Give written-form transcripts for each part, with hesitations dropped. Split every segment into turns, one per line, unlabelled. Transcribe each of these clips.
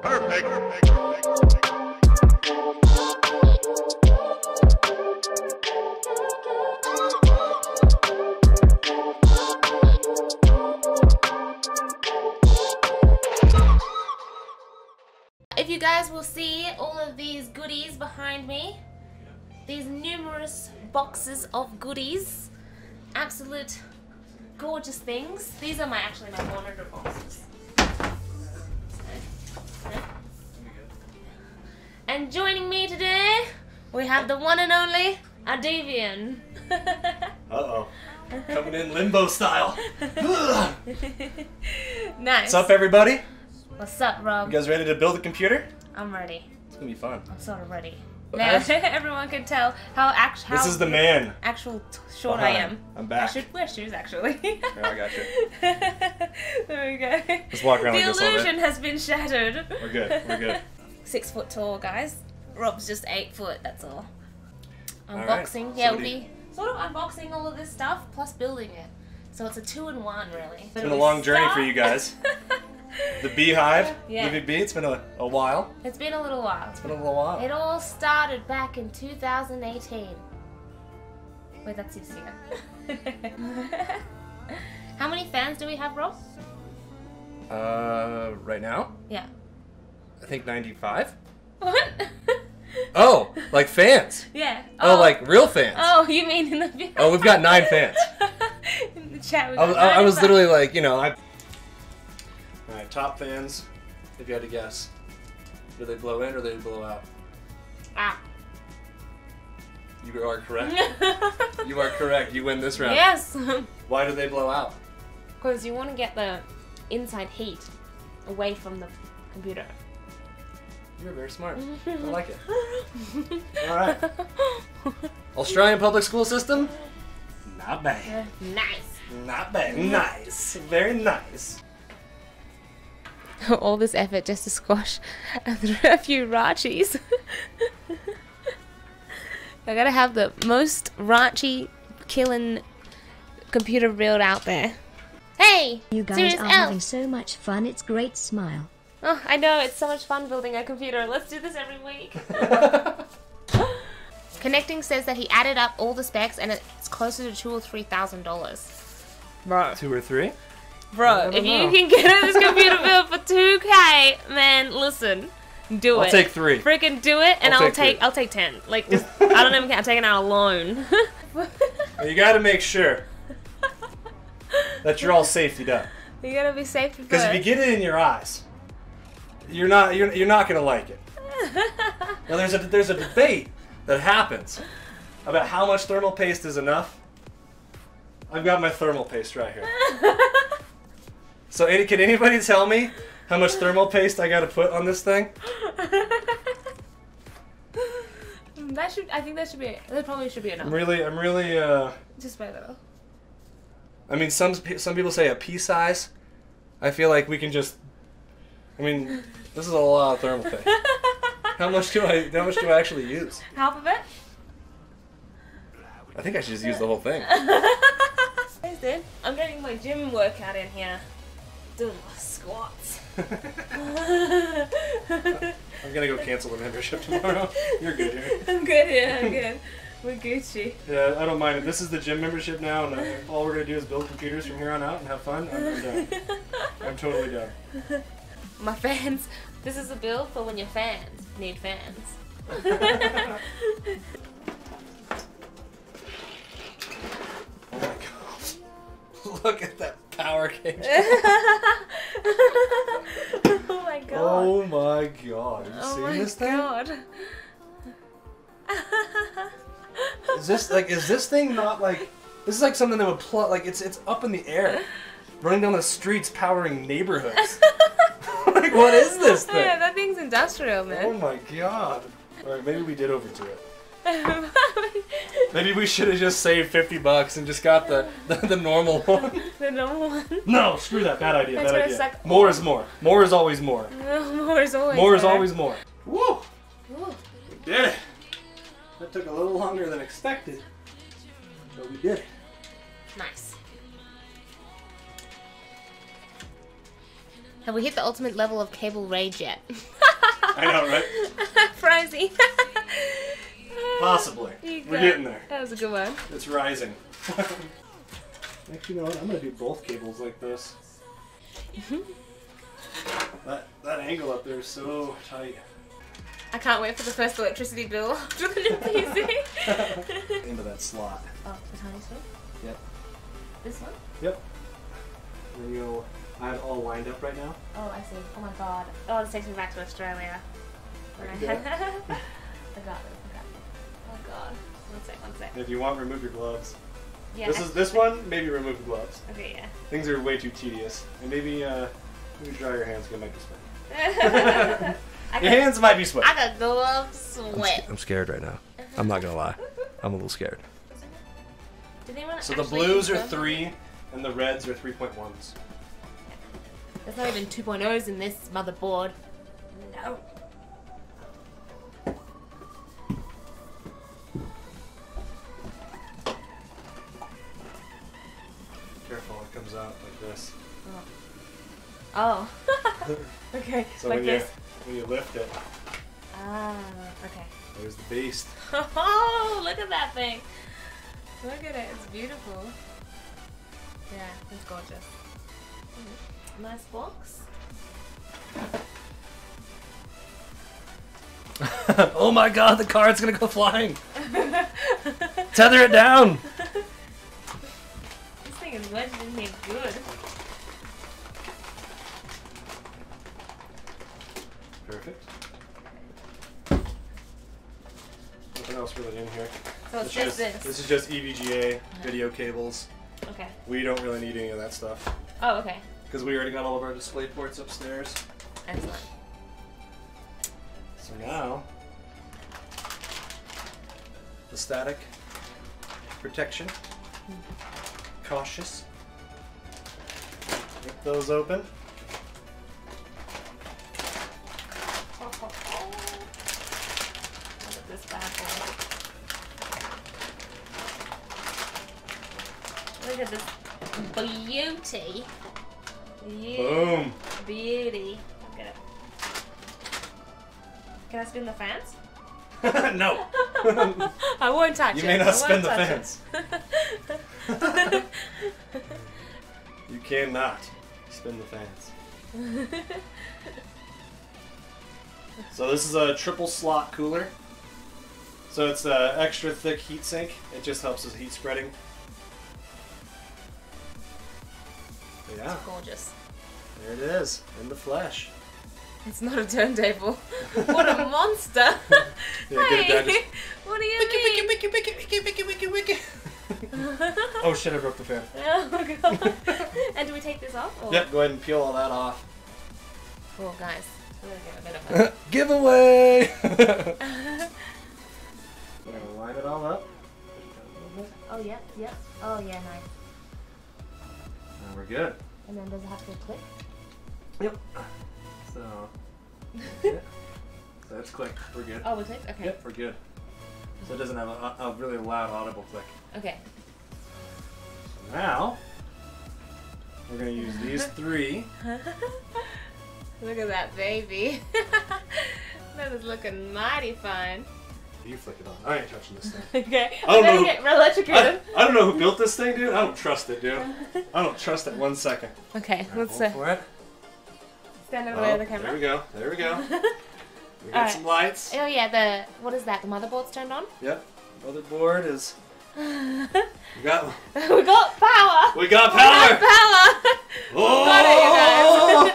Perfect.
If you guys will see all of these goodies behind me, these numerous boxes of goodies, absolute gorgeous things. These are my monitor boxes. And joining me today, we have the one and only Adeavian.
Uh-oh. Coming in limbo style.
Nice.
What's up, everybody?
What's up, Rob?
You guys ready to build a computer?
I'm ready.
It's gonna be fun.
I'm sort of ready.
But
Now everyone can tell how
this is the man.
Short
behind.
I am.
I'm back.
I should wear shoes actually.
Here, I got you.
There we go.
Let's walk around
The
like this all day.
illusion has been shattered.
We're good. We're good.
6 foot tall, guys. Rob's just 8 foot. That's all.
All
Unboxing.
right.
Yeah,
So
we'll be sort of unboxing all of this stuff plus building it. So it's a 2-in-1 really.
It's been a long journey for you guys. The beehive,
Yeah.
Livibee, it's been a while.
It's been a little while.
It's been a little while.
It all started back in 2018. Wait, that's this year. How many fans do we have, Rob?
Right now,
Yeah.
I think 95.
What?
Oh, like fans.
Yeah.
Oh, like real fans.
Oh, you mean in the video?
Oh, we've got 9 fans.
In the chat, we
I was literally like, you know, Alright, top fans, if you had to guess. Do they blow in or do they blow out?
Ah.
You are correct. You are correct. You win this round.
Yes.
Why do they blow out?
Because you want to get the inside heat away from the computer.
You're very smart. I like it. Alright. Australian public school system? Not bad.
Nice.
Not bad. Nice. Very nice.
All this effort just to squash a few Rachis. I gotta have the most Rachi killing computer build out there. Hey!
You guys
Serious
are
Elf.
having so much fun, it's great smile.
Oh, I know, it's so much fun building a computer. Let's do this every week. Connecting says that he added up all the specs and it's closer to $2,000 or $3,000. Bro.
2 or 3?
Bro, if you can get this computer built for 2K, man, listen, do it.
I'll take 3.
Freaking do it, and I'll take 10. Like, just, I don't even care. I'm taking out a loan.
You gotta make sure that you're all safety done.
You gotta be safe first.
Because if you get it in your eyes, you're not gonna like it. Now there's a debate that happens about how much thermal paste is enough. I've got my thermal paste right here. So can anybody tell me how much thermal paste I gotta put on this thing?
I think that probably should be enough.
I'm really
Just by little.
I mean, some people say a pea size. I feel like we can just. I mean, this is a lot of thermal paste. How much do I actually use?
Half of it.
I think I should just use the whole thing.
Thanks, dude. I'm getting my gym workout in here. Doing my squats.
I'm gonna go cancel the membership tomorrow. You're good here.
I'm good here. I'm good. We're Gucci.
Yeah, I don't mind it. This is the gym membership now, and all we're gonna do is build computers from here on out and have fun. I'm done. I'm totally done.
My fans. This is a build for when your fans need fans.
Oh my god. Look at that power cage.
Oh my god.
Oh my god. Have you seen this thing?
God.
Is this thing not like, this is like something that would plug, like it's up in the air, running down the streets, powering neighborhoods. Like, what is this thing?
Yeah, that thing's industrial,
Oh
man.
my god. Alright, maybe we did overdo it. Maybe we should have just saved $50 and just got the normal one.
The normal one.
No, screw that. Bad idea.
That's
Bad
what
idea.
it's like.
More is more. More is always more.
No, more is always
More is
better.
always more. Woo!
Ooh.
We did it. That took a little longer than expected, but we did it.
Nice. Have we hit the ultimate level of cable rage yet?
I know, right?
Frozy.
Possibly. We're getting there.
That was a good one.
It's rising. Actually, you know what? I'm gonna do both cables like this. that angle up there is so tight.
I can't wait for the first electricity bill after the new PC.
Into that slot.
Oh, the tiny one?
Yep.
This one?
Yep. And then I have it all lined up right now.
Oh, I see. Oh my god. Oh, this takes me back to Australia.
Okay.
I got it. Oh god. One sec.
If you want, remove your gloves.
Yeah.
This one, maybe remove the gloves.
Okay, yeah.
Things are way too tedious. And maybe dry your hands, because it might be sweaty. Your hands might be sweaty.
I got gloves sweat.
I'm scared right now. I'm not gonna lie. I'm a little scared. So the
actually
blues are
confirm?
3, and the reds are 3.1s.
There's not even 2.0s in this motherboard. No.
Careful, it comes out like this.
Oh. Okay.
So
like this.
when you lift it,
Ah. Okay.
there's the beast.
Oh, look at that thing. Look at it. It's beautiful. Yeah, it's gorgeous. Nice box.
Oh my god, the card's gonna go flying! Tether it down!
This thing is wedged in here good.
Perfect. Nothing else really in here.
So it's just this.
This is just EVGA video cables.
Okay.
We don't really need any of that stuff.
Oh, okay.
Because we already got all of our display ports upstairs.
Excellent.
So now, the static protection. Cautious. Rip those open.
Look at this bad boy. Look at this beauty.
Boom.
Beauty. Look at it. Can I spin the fans?
No.
I won't touch it.
You may not spin the fans.
fans.
You cannot spin the fans. So this is a triple slot cooler. So it's an extra thick heat sink. It just helps with heat spreading. Yeah,
It's gorgeous.
there it is, in the flesh.
It's not a turntable. What a monster!
Yeah, get it down,
Hey,
just-
what do you mean?
Oh shit, I broke the fan.
Oh god. And do we take this off? Or?
Yep, go ahead and peel all that off.
Oh guys, we're gonna get a bit of a...
Giveaway! We're gonna line it all up.
Oh yeah, yeah. Oh yeah, nice.
And we're good.
And then does it have to click?
Yep. So, yeah. So it's clicked. We're good.
Oh, we clicked? Okay.
Yep, we're good. So it doesn't have a really loud audible click.
Okay.
So now, we're going to use these 3.
Look at that baby. That is looking mighty fine.
You flick it on. I ain't touching this thing.
Okay.
I don't
I'm gonna
know.
get electrocuted.
I don't know who built this thing, dude. I don't trust it, dude. I don't trust it 1 second.
Okay,
All right,
let's
hold for it.
stand over there
Oh,
the camera.
there we go. There we go. We got
Alright.
some lights.
Oh yeah, what is that? The motherboard's turned on?
Yep. Motherboard is. We got.
We got power!
We got
We
power.
got power!
Oh!
Got it, you guys.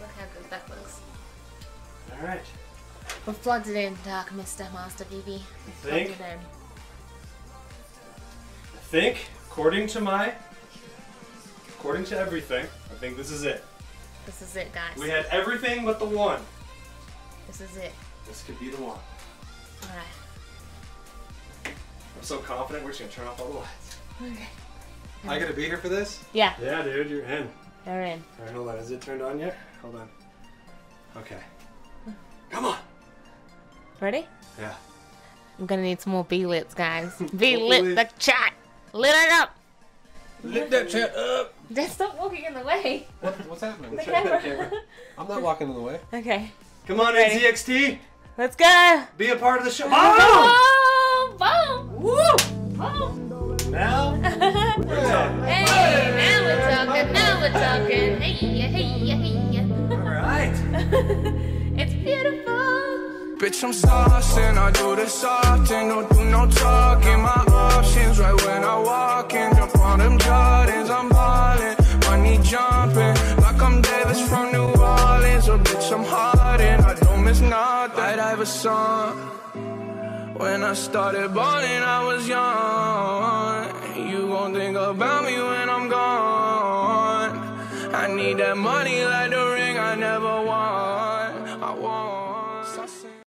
Look how good that looks.
All right.
We've plugged it in, Dark Mr. Master BB.
Think.
Plugged it in.
I think, according to everything, I think this is it.
This is it, guys.
We had everything but the one.
This is it.
This could be the one.
Alright.
I'm so confident we're just gonna turn off all the lights.
Okay.
I gotta be here for this?
Yeah,
Yeah, dude, you're in.
they're in.
Alright, hold on. Is it turned on yet? Hold on. Okay. Come on!
Ready?
Yeah.
I'm gonna need some more B-lits, guys. B-lit the chat! Lit it up!
Lift that chat up.
Just stop walking in the way.
What's happening?
The camera.
I'm not walking in the way.
Okay.
Come on,
Ready.
NZXT.
Let's go.
Be a part of the show.
Oh! Boom!
Woo!
Boom!
Now, we're talking.
Hey, now we're talking. Now we're talking. Hey, hey,
All right.
It's beautiful.
Bitch, I'm saucing, I do this often, don't do no talking. My options right when I walk in, jump on them Jordans, I'm ballin', money jumping, like I'm Davis from New Orleans. Oh, bitch, I'm hardin', I don't miss nothing. I'd have a song. When I started ballin', I was young. You gon' think about me when I'm gone. I need that money like the ring I never won.